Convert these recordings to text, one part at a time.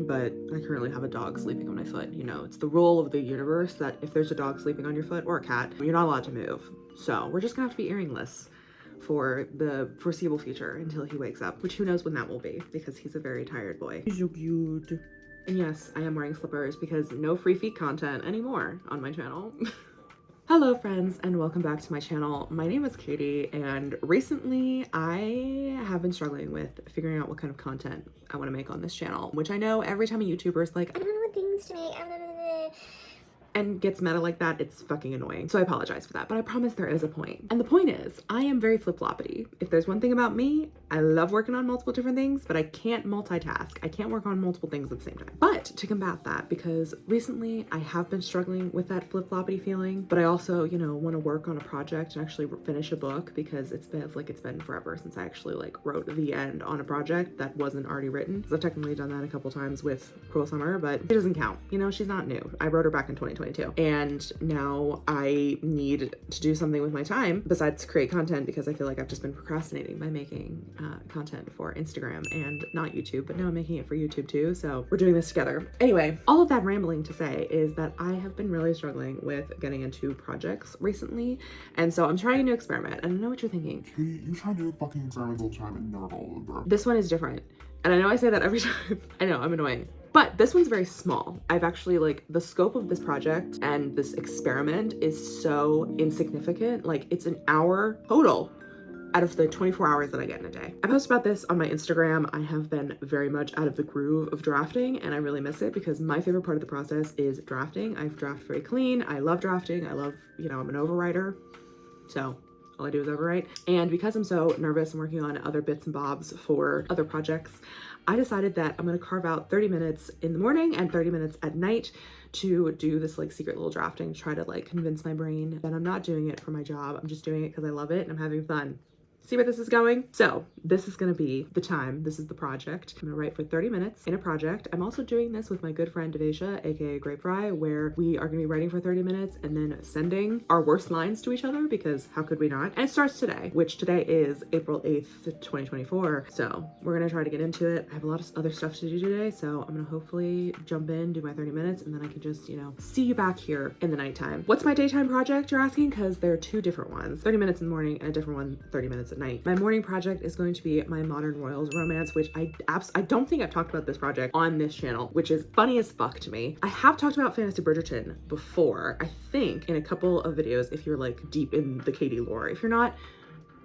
but I currently have a dog sleeping on my foot. You know, it's the rule of the universe that if there's a dog sleeping on your foot or a cat, you're not allowed to move. So we're just gonna have to be earringless for the foreseeable future until he wakes up, which who knows when that will be, because he's a very tired boy. He's so cute. And yes, I am wearing slippers because no free feet content anymore on my channel. Hello friends, and welcome back to my channel. My name is Katie, and recently I have been struggling with figuring out what kind of content I want to make on this channel, which I know every time a YouTuber is like, I don't know what things to make, and gets meta like that, it's fucking annoying. So I apologize for that, but I promise there is a point. And the point is, I am very flip-floppity. If there's one thing about me, I love working on multiple different things, but I can't multitask. I can't work on multiple things at the same time. But to combat that, because recently I have been struggling with that flip-floppity feeling, but I also, you know, want to work on a project and actually finish a book, because it's been forever since I actually like wrote the end on a project that wasn't already written. Because I've technically done that a couple times with Cruel Summer, but it doesn't count. You know, she's not new. I wrote her back in 2022. And now I need to do something with my time besides create content, because I feel like I've just been procrastinating by making content for Instagram and not YouTube, but now I'm making it for YouTube too. So we're doing this together. Anyway, all of that rambling to say is that I have been really struggling with getting into projects recently. And so I'm trying a new experiment, and I know what you're thinking. Katie, you try to do fucking experiments all the time and never follow them. This one is different. And I know I say that every time. I know, I'm annoying. But this one's very small. I've actually, like, the scope of this project and this experiment is so insignificant. Like, it's an hour total out of the 24 hours that I get in a day. I post about this on my Instagram. I have been very much out of the groove of drafting, and I really miss it, because my favorite part of the process is drafting. I draft very clean. I love drafting. I love, you know, I'm an overwriter. So all I do is overwrite. And because I'm so nervous and working on other bits and bobs for other projects, I decided that I'm gonna carve out 30 minutes in the morning and 30 minutes at night to do this like secret little drafting, try to like convince my brain that I'm not doing it for my job. I'm just doing it because I love it and I'm having fun. See where this is going? So this is gonna be the time. This is the project. I'm gonna write for 30 minutes in a project. I'm also doing this with my good friend Devasia, aka Grape Fry, where we are gonna be writing for 30 minutes and then sending our worst lines to each other, because how could we not? And it starts today, which today is April 8th, 2024. So we're gonna try to get into it. I have a lot of other stuff to do today, so I'm gonna hopefully jump in, do my 30 minutes, and then I can just, you know, see you back here in the nighttime. What's my daytime project, you're asking? Because there are two different ones, 30 minutes in the morning and a different one, 30 minutes at night. My morning project is going to be my Modern Royals romance, which I don't think I've talked about this project on this channel, which is funny as fuck to me. I have talked about Fantasy Bridgerton before, I think in a couple of videos, if you're like deep in the Katie lore. If you're not,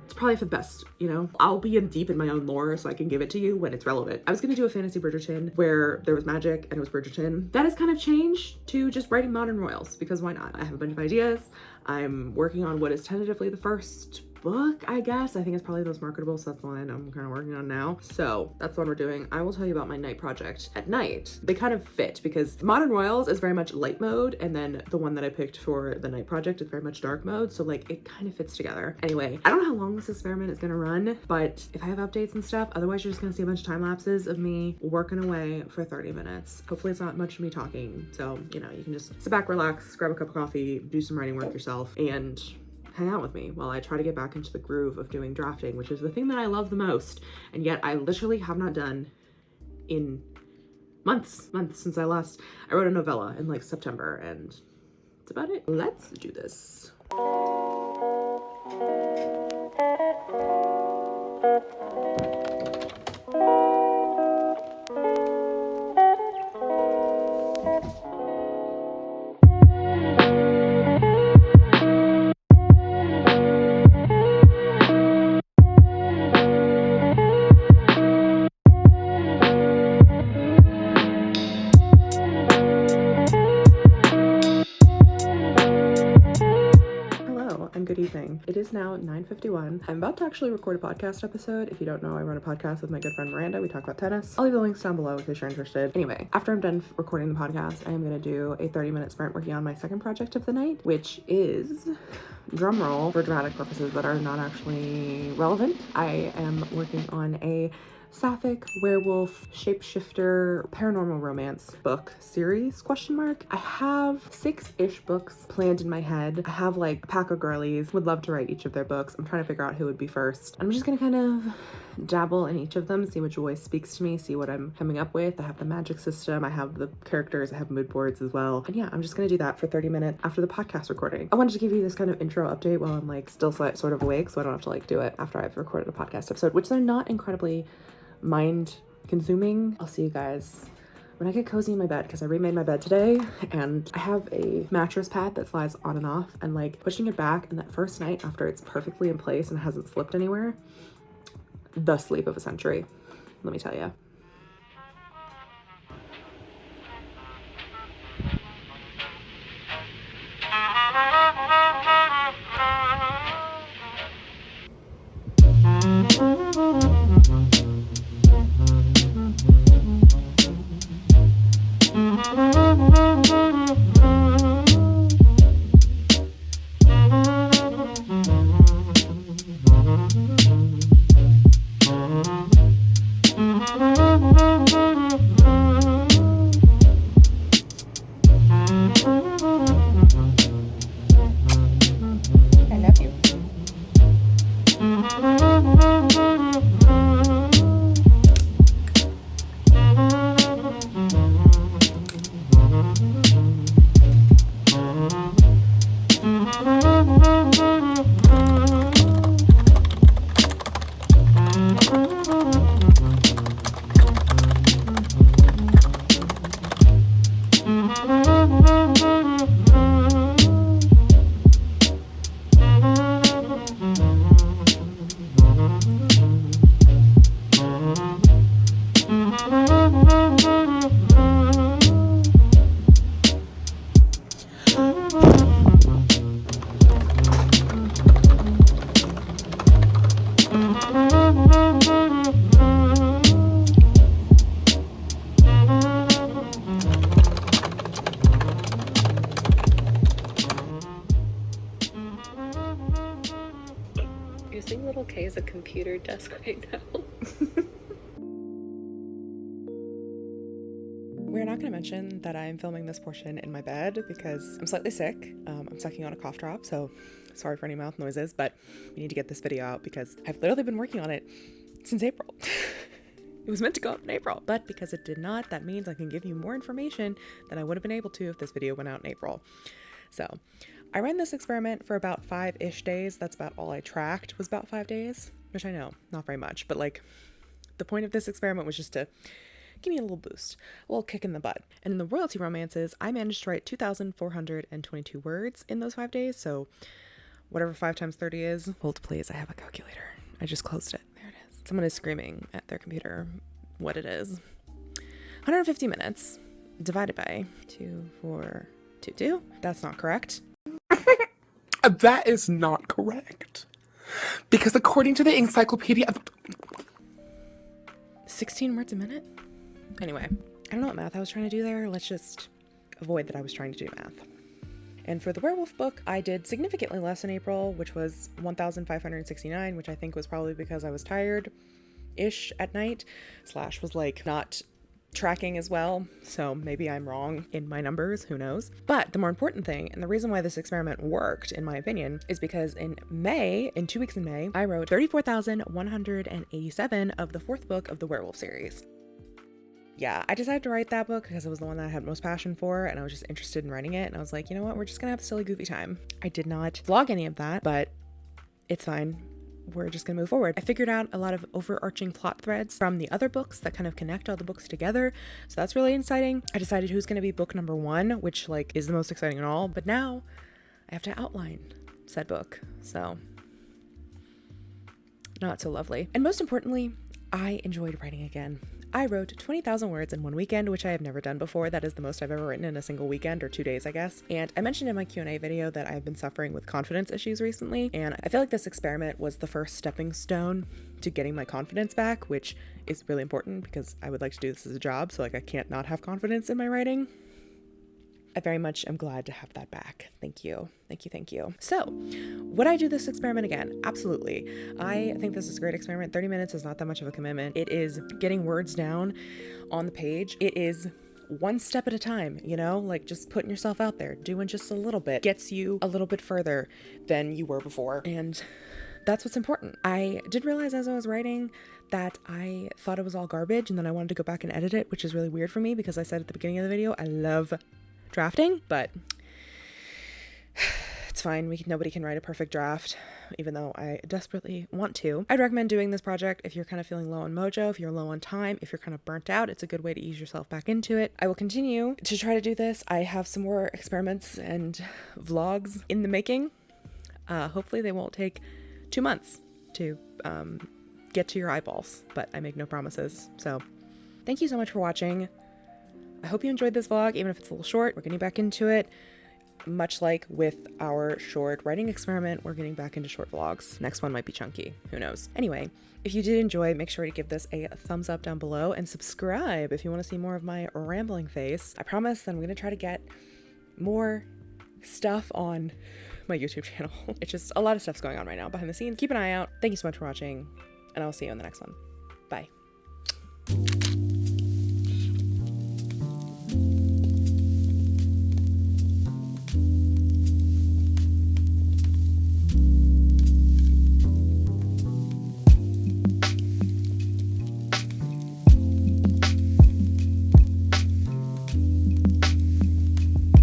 it's probably for the best, you know? I'll be in deep in my own lore so I can give it to you when it's relevant. I was gonna do a Fantasy Bridgerton where there was magic and it was Bridgerton. That has kind of changed to just writing Modern Royals, because why not? I have a bunch of ideas. I'm working on what is tentatively the first book, I guess. I think it's probably the most marketable, so that's the one I'm kind of working on now. So that's what we're doing. I will tell you about my night project at night. They kind of fit, because Modern Royals is very much light mode, and then the one that I picked for the night project is very much dark mode, so like it kind of fits together. Anyway, I don't know how long this experiment is gonna run, but if I have updates and stuff, otherwise you're just gonna see a bunch of time lapses of me working away for 30 minutes. Hopefully it's not much of me talking, so you know, you can just sit back, relax, grab a cup of coffee, do some writing work yourself, and hang out with me while I try to get back into the groove of doing drafting, which is the thing that I love the most, and yet I literally have not done in months since I wrote a novella in like September, and that's about it. Let's do this. Good evening. It is now 9:51. I'm about to actually record a podcast episode. If you don't know, I run a podcast with my good friend Miranda. We talk about tennis. I'll leave the links down below in case you're interested. Anyway, after I'm done recording the podcast, I am going to do a 30-minute sprint working on my second project of the night, which is, drumroll, for dramatic purposes that are not actually relevant. I am working on a sapphic werewolf shapeshifter paranormal romance book series, question mark. I have 6-ish books planned in my head. I have like a pack of girlies, would love to write each of their books. I'm trying to figure out who would be first. I'm just gonna kind of dabble in each of them, see which voice speaks to me, see what I'm coming up with. I have the magic system, I have the characters, I have mood boards as well. And yeah, I'm just gonna do that for 30 minutes after the podcast recording. I wanted to give you this kind of intro update while I'm like still sort of awake, so I don't have to like do it after I've recorded a podcast episode, which they're not incredibly mind consuming. I'll see you guys when I get cozy in my bed, because I remade my bed today and I have a mattress pad that slides on and off, and like pushing it back in that first night after it's perfectly in place and hasn't slipped anywhere, the sleep of a century, let me tell you. Using little K as a computer desk right now. We're not going to mention that I'm filming this portion in my bed because I'm slightly sick. I'm sucking on a cough drop, so sorry for any mouth noises, but we need to get this video out because I've literally been working on it since April. It was meant to go up in April, but because it did not, that means I can give you more information than I would have been able to if this video went out in April. So I ran this experiment for about 5-ish days. That's about all I tracked, was about 5 days, which I know, not very much, but like the point of this experiment was just to give me a little boost, a little kick in the butt. And in the royalty romances, I managed to write 2,422 words in those 5 days. So whatever 5 times 30 is, hold please, I have a calculator. I just closed it. There it is. Someone is screaming at their computer what it is. 150 minutes divided by 2,422. That's not correct. That is not correct. Because according to the encyclopedia of 16 words a minute? Anyway, I don't know what math I was trying to do there. Let's just avoid that I was trying to do math. And for the werewolf book, I did significantly less in April, which was 1,569, which I think was probably because I was tired-ish at night, / was like not tracking as well, so maybe I'm wrong in my numbers, who knows. But the more important thing, and the reason why this experiment worked, in my opinion, is because in 2 weeks in May, I wrote 34,187 of the 4th book of the werewolf series. Yeah, I decided to write that book because it was the one that I had most passion for, and I was just interested in writing it, and I was like, you know what, we're just gonna have a silly goofy time. I did not vlog any of that, but it's fine. We're just gonna move forward. I figured out a lot of overarching plot threads from the other books that kind of connect all the books together, so that's really exciting. I decided who's gonna be book number 1, which like is the most exciting at all, but now I have to outline said book, so not so lovely. And most importantly, I enjoyed writing again. I wrote 20,000 words in one weekend, which I have never done before. That is the most I've ever written in a single weekend, or 2 days, I guess. And I mentioned in my Q&A video that I've been suffering with confidence issues recently, and I feel like this experiment was the first stepping stone to getting my confidence back, which is really important because I would like to do this as a job, so like I can't not have confidence in my writing. I very much am glad to have that back. Thank you. Thank you. Thank you. So, would I do this experiment again? Absolutely. I think this is a great experiment. 30 minutes is not that much of a commitment. It is getting words down on the page. It is one step at a time, you know, like just putting yourself out there, doing just a little bit gets you a little bit further than you were before. And that's what's important. I did realize as I was writing that I thought it was all garbage, and then I wanted to go back and edit it, which is really weird for me because I said at the beginning of the video, I love drafting, but it's fine. Nobody can write a perfect draft, even though I desperately want to. I'd recommend doing this project if you're kind of feeling low on mojo, if you're low on time, if you're kind of burnt out. It's a good way to ease yourself back into it. I will continue to try to do this. I have some more experiments and vlogs in the making. Hopefully they won't take 2 months to get to your eyeballs, but I make no promises. So thank you so much for watching. I hope you enjoyed this vlog, even if it's a little short. We're getting back into it. Much like with our short writing experiment, we're getting back into short vlogs. Next one might be chunky, who knows. Anyway, if you did enjoy, make sure to give this a thumbs up down below and subscribe if you want to see more of my rambling face. I promise that I'm going to try to get more stuff on my YouTube channel. It's just a lot of stuff's going on right now behind the scenes. Keep an eye out. Thank you so much for watching, and I'll see you in the next one. Bye.